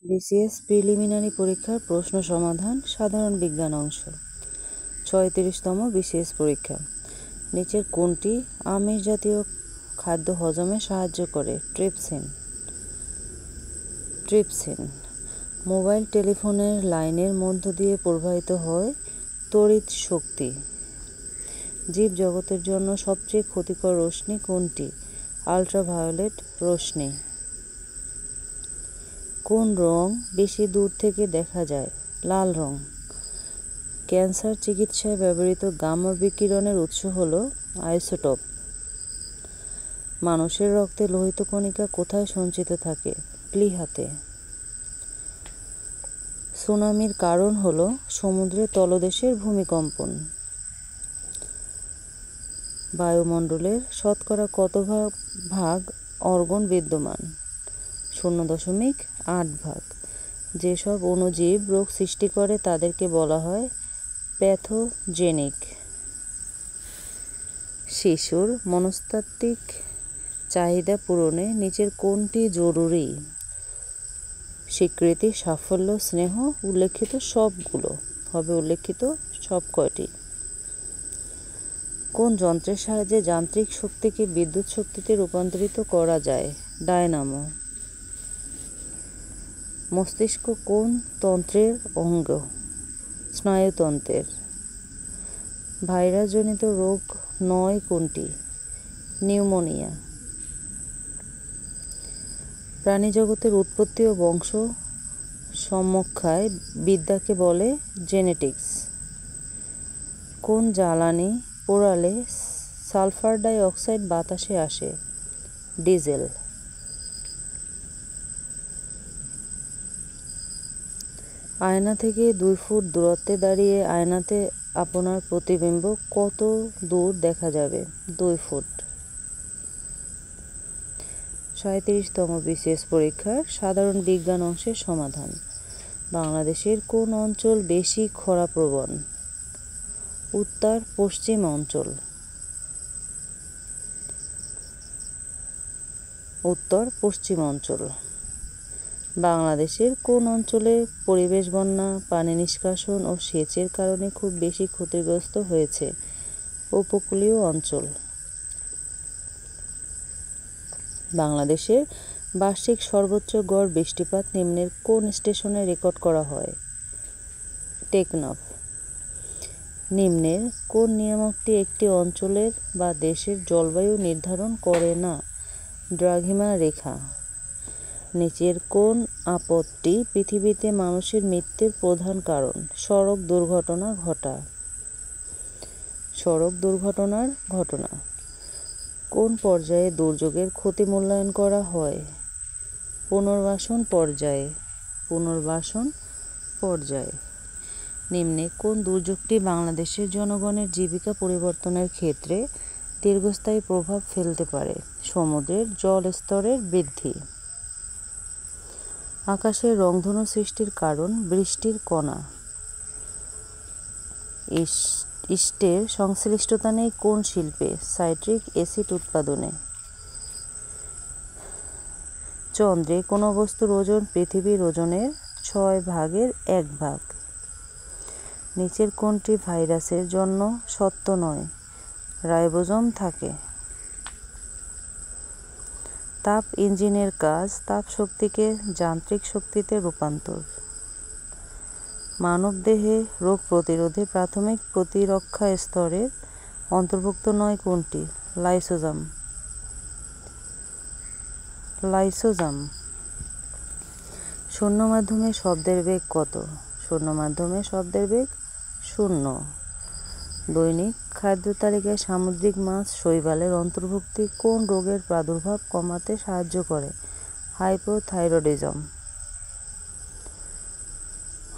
BCS preliminary পরীক্ষার প্রশ্ন সমাধান সাধারণ বিজ্ঞান অংশ ৩৬তম বিসিএস পরীক্ষা। নিচের কোনটি আমিষ জাতীয় খাদ্য হজমে সাহায্য করে? ট্রিপসিন। মোবাইল টেলিফোনের লাইনের মধ্য দিয়ে প্রবাহিত হয় তড়িৎ শক্তি। জীবজগতের জন্য সবচেয়ে ক্ষতিকর রশ্মি কোনটি? আল্ট্রাভায়োলেট রশ্মি। কোন রং বেশি দূর থেকে দেখা যায়? লাল রং। ক্যান্সার চিকিৎসায় ব্যবহৃত গামা বিকিরণের উৎস হল আইসোটোপ। মানুষের রক্তে লোহিত কণিকা কোথায় সঞ্চিত থাকে? প্লীহাতে। সুনামির কারণ হল সমুদ্রের তলদেশের ভূমিকম্পন। বায়ুমণ্ডলের শতকরা কত ভাগ অর্গন বিদ্যমান? 0.8 ভাগ। যেসব অণুজীব রোগ সৃষ্টি করে তাদেরকে বলা হয় প্যাথোজেনিক। শিশুর মনস্তাত্ত্বিক চাহিদা পূরণে নিচের কোনটি জরুরি? স্বীকৃতি, সাফল্য, স্নেহ। উল্লেখিত সবগুলো হবে উল্লেখিত সব কয়টি? কোন যন্ত্রের সাহায্যে যান্ত্রিক শক্তিকে বিদ্যুৎ শক্তিতে রূপান্তরিত করা যায়? ডায়নামো। মস্তিষ্ক কোন তন্ত্রের অঙ্গ? স্নায়ুতন্ত্রের। ভাইরাসজনিত রোগ নয় কোনটি? নিউমোনিয়া। প্রাণীজগতের উৎপত্তি ও বংশ সমীক্ষায় বিদ্যাকে বলে জেনেটিক্স। কোন জ্বালানি পোড়ালে সালফার ডাই অক্সাইড বাতাসে আসে? ডিজেল। আয়না থেকে 2 ফুট দূরত্বে দাঁড়িয়ে আয়নাতে আপনার প্রতিবিম্ব কত দূর দেখা যাবে? 2 ফুট। 37তম বিসিএস পরীক্ষার সাধারণ বিজ্ঞান অংশের সমাধান। বাংলাদেশের কোন অঞ্চল বেশি খরাপ্রবণ? উত্তর পশ্চিম অঞ্চল। উত্তর পশ্চিম অঞ্চল। বাংলাদেশের কোন অঞ্চলে পরিবেশ বন্যা, পানি নিষ্কাশন ও সেচের কারণে খুব বেশি ক্ষতিগ্রস্ত হয়েছে? উপকূলীয় অঞ্চল। বাংলাদেশের বার্ষিক সর্বোচ্চ গড় বৃষ্টিপাত নিম্নের কোন স্টেশনে রেকর্ড করা হয়? টেকনাফ। নিম্নের কোন নিয়ামকটি একটি অঞ্চলের বা দেশের জলবায়ু নির্ধারণ করে না? দ্রাঘিমা রেখা। নিচের কোন আপদটি পৃথিবীতে মানুষের মৃত্যুর প্রধান কারণ? সড়ক দুর্ঘটনা ঘটা। সড়ক দুর্ঘটনার ঘটনা। কোন পর্যায়ে দুর্যোগের ক্ষতি মূল্যায়ন করা হয়? পুনর্বাসন পর্যায়ে। পুনর্বাসন পর্যায়ে। নিম্নে কোন দুর্যোগটি বাংলাদেশের জনগণের জীবিকা পরিবর্তনের ক্ষেত্রে দীর্ঘস্থায়ী প্রভাব ফেলতে পারে? সমুদ্রের জল স্তরের বৃদ্ধি। আকাশের রংধনু সৃষ্টির কারণ? বৃষ্টির কণা। ইস্টের সংশ্লিষ্টতা নেই কোন শিল্পে? সাইট্রিক অ্যাসিড উৎপাদনে। চন্দ্রে কোন বস্তুর ওজন পৃথিবীর ওজনের 6 ভাগের 1 ভাগ? নিচের কোনটি ভাইরাসের জন্য সত্য নয়? রাইবোজোম থাকে। তাপ ইঞ্জিনের কাজ তাপ শক্তিকে যান্ত্রিক শক্তিতে রূপান্তর। মানবদেহে রোগ প্রতিরোধে প্রাথমিক প্রতিরক্ষা স্তরের অন্তর্ভুক্ত নয় কোনটি? লাইসোজাম। লাইসোজাম। শূন্য মাধ্যমে শব্দের বেগ কত? শূন্য মাধ্যমে শব্দের বেগ 0। দৈনিক খাদ্য তালিকায় সামুদ্রিক মাছ শৈবালের অন্তর্ভুক্তি কোন রোগের প্রাদুর্ভাব কমাতে সাহায্য করে? হাইপোথাইরয়েডিজম।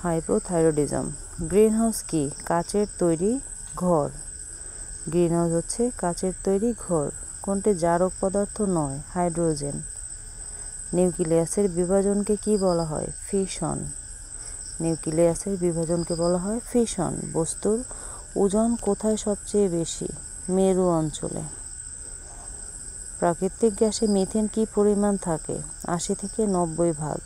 হাইপোথাইরয়েডিজম। গ্রিনহাউস কি? কাচের তৈরি ঘর। গ্রিনহাউস হচ্ছে কাচের তৈরি ঘর। কোনটি জারক পদার্থ নয়? হাইড্রোজেন। নিউক্লিয়াসের বিভাজনকে কি বলা হয়? ফিশন। নিউক্লিয়াসের বিভাজনকে বলা হয় ফিশন। বস্তুর ওজন কোথায় সবচেয়ে বেশি? মেরু অঞ্চলে। প্রাকৃতিক গ্যাসে মিথেন কি পরিমাণ থাকে? 80 থেকে 90 ভাগ।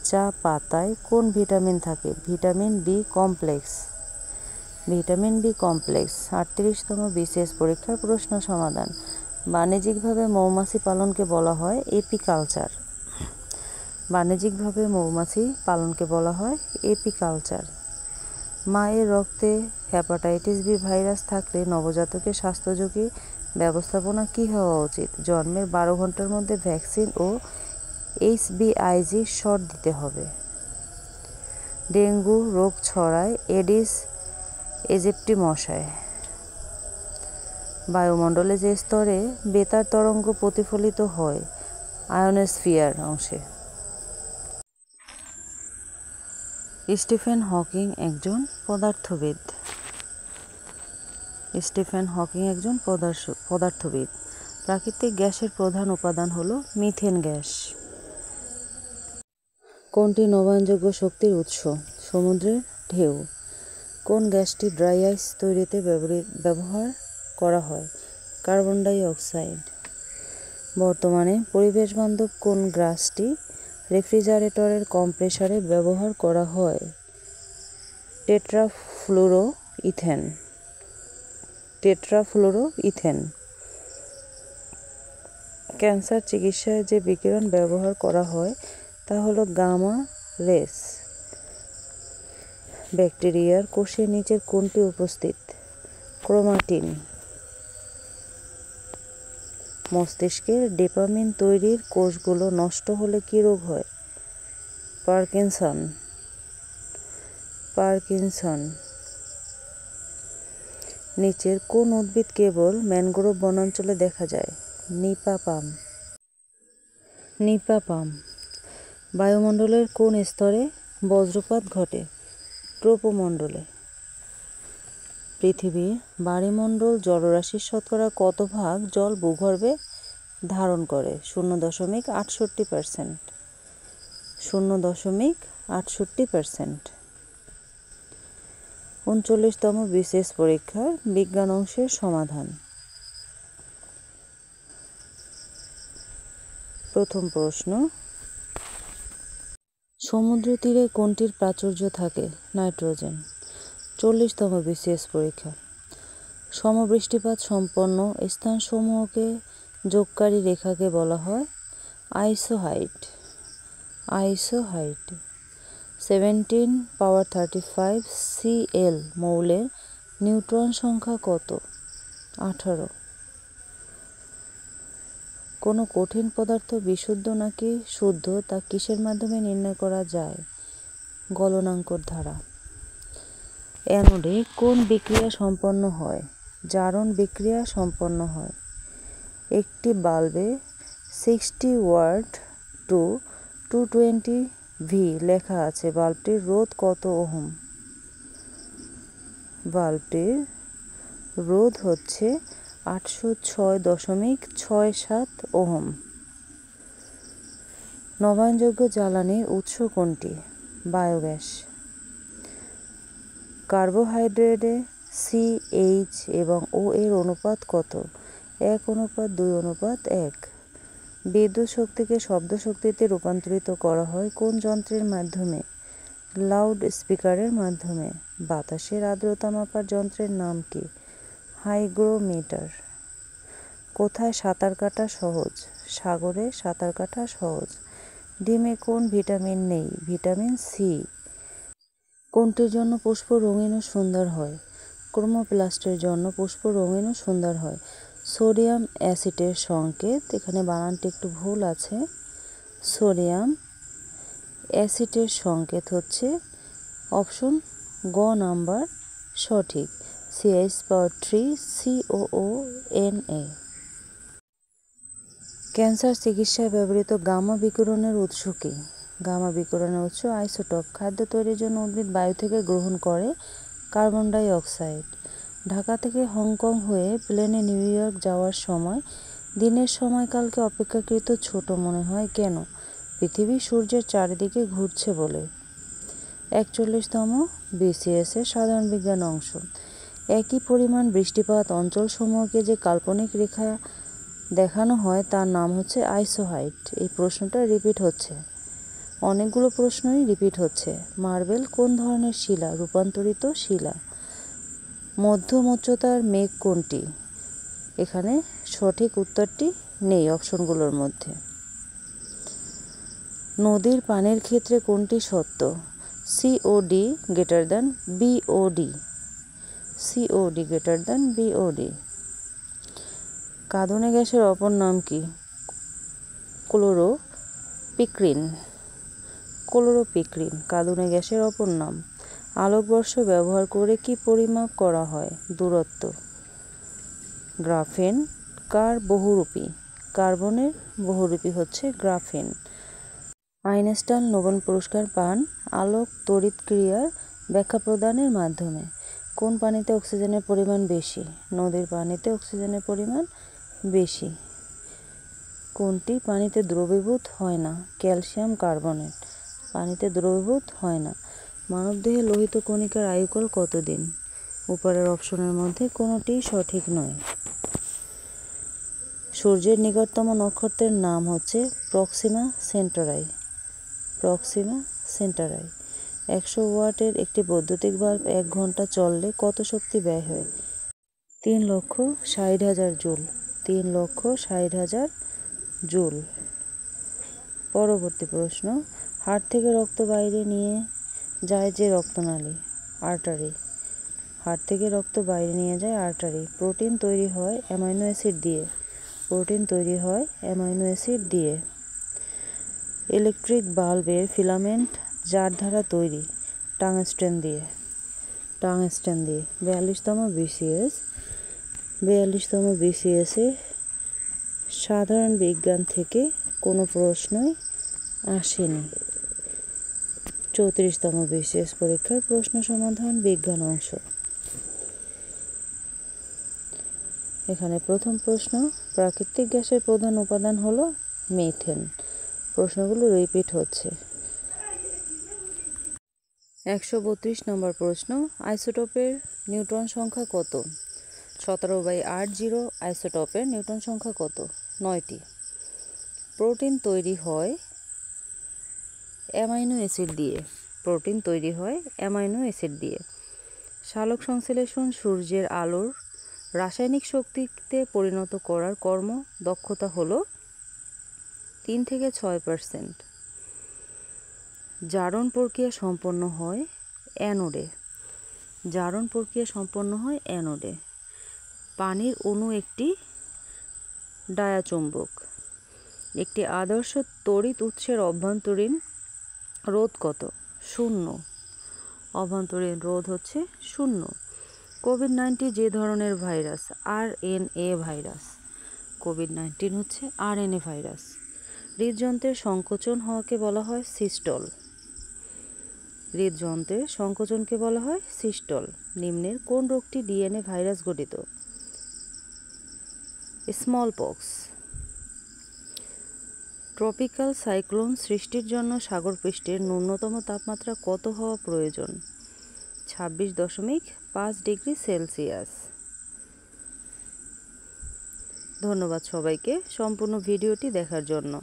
চা পাতায় কোন ভিটামিন থাকে? Vitamin B complex. Vitamin B complex. 38তম বিসিএস পরীক্ষার প্রশ্ন সমাধান। বাণিজ্যিকভাবে মৌমাছি পালনকে বলা হয় এপিকালচার। বাণিজ্যিকভাবে মৌমাছি পালনকে বলা হয় এপিকালচার। মায়ের রক্তে হেপাটাইটিস বি ভাইরাস থাকলে নবজাতকের স্বাস্থ্য ঝুঁকি ব্যবস্থাপনা কী হওয়া উচিত? জন্মের 12 ঘন্টার মধ্যে ভ্যাকসিন ও HBIG শট দিতে হবে। ডেঙ্গু রোগ ছড়ায় এডিস এজিপ্টি মশায়। বায়ুমণ্ডলে যে স্তরে বেতার তরঙ্গ প্রতিফলিত হয় আয়োনোস্ফিয়ার অংশে। স্টিফেন হকিং একজন পদার্থবিদ। স্টিফেন হকিং একজন পদার্থবিদ। প্রাকৃতিক গ্যাসের প্রধান উপাদান হলো মিথেন গ্যাস। কোনটি নবায়নযোগ্য শক্তির উৎস? সমুদ্রের ঢেউ। কোন গ্যাসটি ড্রাই আইস তৈরিতে ব্যবহার করা হয়? Carbon die oxide. বর্তমানে পরিবেশবান্ধব কোন গ্যাসটি রেফ্রিজারেটরের কম্প্রেসারে ব্যবহার করা হয়? টেট্রাফ্লুরোইথেন। টেট্রাফ্লুরোইথেন। ক্যান্সার চিকিৎসায় যে বিকিরণ ব্যবহার করা হয় তা হলো গামা রেস। ব্যাকটেরিয়ার কোষের নিচের কোনটি উপস্থিত? ক্রোমাটিন। মস্তিষ্কের ডোপামিন তৈরির কোষগুলো নষ্ট হলে কী রোগ হয়? পার্কিনসন। নিচের কোন উদ্ভিদ কেবল ম্যানগ্রোভ বনাঞ্চলে দেখা যায়? নিপা পাম। বায়ুমণ্ডলের কোন স্তরে বজ্রপাত ঘটে? ট্রোপোমণ্ডলে। পৃথিবীর বায়ুমণ্ডল জলরাশির শতকরা কত ভাগ জল ভূগর্ভে ধারণ করে? 0.68%। 0.68%। 39তম বিসিএস পরীক্ষার বিজ্ঞান অংশের সমাধান। প্রথম প্রশ্ন, সমুদ্র তীরে কোনটির প্রাচুর্য থাকে? নাইট্রোজেন। 40তম বিসিএস পরীক্ষা। সমবৃষ্টিপাত সম্পন্ন স্থানসমূহকে যোগকারী রেখাকে বলা হয় আইসোহাইট। 17^35 Cl মৌলের নিউট্রন সংখ্যা কত? 18। কোনো কঠিন পদার্থ বিশুদ্ধ নাকি শুদ্ধ তা কিসের মাধ্যমে নির্ণয় করা যায়? গলনাঙ্কর দ্বারা। অ্যানোডে কোন বিক্রিয়া সম্পন্ন হয়? জারণ বিক্রিয়া সম্পন্ন হয়। একটি বাল্বে 60 ওয়াট টু 220 ভি লেখা আছে, বাল্বটির রোধ কত ওহম? বাল্বটির রোধ হচ্ছে 806.67 ওহম। নবায়নযোগ্য জ্বালানির উৎস কোনটি? বায়োগ্যাস। কার্বোহাইড্রেটে CH এবং O এর অনুপাত কত? 1:2:1। বিদ্যুৎ শক্তিকে শব্দ শক্তিতে রূপান্তরিত করা হয় কোন যন্ত্রের মাধ্যমে? লাউড স্পিকারের মাধ্যমে। বাতাসের আর্দ্রতা মাপার যন্ত্রের নাম কি? হাইগ্রোমিটার। কোথায় সাঁতার কাটা সহজ? সাগরে সাঁতার কাটা সহজ। ডিমে কোন ভিটামিন নেই? Vitamin C. কোনটির জন্য পুষ্প রঙিন ও সুন্দর হয়? ক্রোমোপ্লাস্টের জন্য পুষ্প রঙিন ও সুন্দর হয়। সোডিয়াম অ্যাসিটের সংকেত, এখানে বানানটি একটু ভুল আছে, সোডিয়াম অ্যাসিটের সংকেত হচ্ছে অপশন গ নাম্বার সঠিক, CH3COONA। ক্যান্সার চিকিৎসায় ব্যবহৃত গামা বিকিরণের উৎস কি? গামা বিকিরণের উৎস আইসোটোপ। খাদ্য তৈরির জন্য উদ্ভিদ বায়ু থেকে গ্রহণ করে কার্বন ডাই অক্সাইড। ঢাকা থেকে হংকং হয়ে প্লেনে নিউ ইয়র্ক যাওয়ার সময় দিনের সময়কালকে অপেক্ষাকৃত ছোট মনে হয় কেন? পৃথিবী সূর্যের চারিদিকে ঘুরছে বলে। 41তম বিসিএস এর সাধারণ বিজ্ঞান অংশ। একই পরিমাণ বৃষ্টিপাত অঞ্চলসমূহকে যে কাল্পনিক রেখা দেখানো হয় তার নাম হচ্ছে আইসোহাইট। এই প্রশ্নটা রিপিট হচ্ছে। অনেকগুলো প্রশ্নই রিপিট হচ্ছে। মার্বেল কোন ধরনের শিলা? রূপান্তরিত শিলা। মধ্যম উচ্চতার মেঘ কোনটি? এখানে সঠিক উত্তরটি নেই অপশনগুলোর মধ্যে। নদীর পানির ক্ষেত্রে কোনটি সত্য? COD greater than BOD. COD greater than BOD. কাঁদুনে গ্যাসের অপর নাম কি? ক্লোরোপিক্রিন। ক্লোরোপিক্রিন কাঁদুনে গ্যাসের অপর নাম। আলোকবর্ষ ব্যবহার করে কি পরিমাপ করা হয়? দূরত্ব। গ্রাফেন কার বহুরূপী? কার্বনের বহুরূপী হচ্ছে গ্রাফেন। আইনস্টাইন নোবেল পুরস্কার পান আলোক তড়িৎক্রিয়ার ব্যাখ্যা প্রদানের মাধ্যমে। কোন পানিতে অক্সিজেনের পরিমাণ বেশি? নদীর পানিতে অক্সিজেনের পরিমাণ বেশি। কোনটি পানিতে দ্রবীভূত হয় না? ক্যালসিয়াম কার্বনেট পানিতে দ্রবীভূত হয় না। মানবদেহে লোহিত কণিকার আয়ুকাল কতদিন? উপরের অপশনের মধ্যে কোনোটিই সঠিক নয়। সূর্যের নিকটতম নক্ষত্রের নাম হচ্ছে প্রক্সিমা সেন্টারাই। Proxima Centauri. 100 ওয়াটের একটি বৈদ্যুতিক বাল্ব 1 ঘন্টা চললে কত শক্তি ব্যয় হয়? 3,60,000 জুল। 3,60,000 জুল। পরবর্তী প্রশ্ন, হাড় থেকে রক্ত বাইরে নিয়ে যায় যে রক্তনালী? আর্টারি। হাড় থেকে রক্ত বাইরে নিয়ে যায় আর্টারি। প্রোটিন তৈরি হয় অ্যামাইনো অ্যাসিড দিয়ে। প্রোটিন তৈরি হয় অ্যামাইনো অ্যাসিড দিয়ে। ইলেকট্রিক বাল্বের ফিলামেন্ট যার দ্বারা তৈরি? টাংস্টেন দিয়ে। টাংস্টেন দিয়ে। 42তম বিসিএস। 42তম বিসিএসে সাধারণ বিজ্ঞান থেকে কোনো প্রশ্নই আসেনি। 34তম বিসিএস পরীক্ষার প্রশ্ন সমাধান বিজ্ঞান অংশ। এখানে প্রথম প্রশ্ন, প্রাকৃতিক গ্যাসের প্রধান উপাদান হলো মিথেন। প্রশ্নগুলো রিপিট হচ্ছে। 132 নম্বর প্রশ্ন, আইসোটোপের নিউট্রন সংখ্যা কত? 17/8 আইসোটোপের নিউট্রন সংখ্যা কত? 9টি। প্রোটিন তৈরি হয় অ্যামাইনো অ্যাসিড দিয়ে। প্রোটিন তৈরি হয় অ্যামাইনো অ্যাসিড দিয়ে। সালোক সংশ্লেষণ সূর্যের আলোর রাসায়নিক শক্তিতে পরিণত করার কর্ম দক্ষতা হলো 3 থেকে 6%। জারণ প্রক্রিয়া সম্পন্ন হয় অ্যানোডে। জারণ প্রক্রিয়া সম্পন্ন হয় অ্যানোডে। পানির অণু একটি ডায়াচুম্বক। একটি আদর্শ তড়িৎ উৎসের অভ্যন্তরীণ রোধ কত? 0। অভ্যন্তরীণ রোধ হচ্ছে 0। কোভিড-19 যে ধরনের ভাইরাস? RNA virus. কোভিড-19 হচ্ছে RNA ভাইরাস। হৃদযন্ত্রের সংকোচন হওয়াকে বলা হয় সিস্টল। হৃদযন্ত্রের সংকোচনকে বলা হয় সিস্টল। নিম্নের কোন রোগটি ডিএনএ ভাইরাস গঠিত? Small pox. ট্রপিক্যাল সাইক্লোন সৃষ্টির জন্য সাগরপৃষ্ঠের ন্যূনতম তাপমাত্রা কত হওয়া প্রয়োজন? 26.5 ডিগ্রি সেলসিয়াস। ধন্যবাদ সবাইকে সম্পূর্ণ ভিডিওটি দেখার জন্য।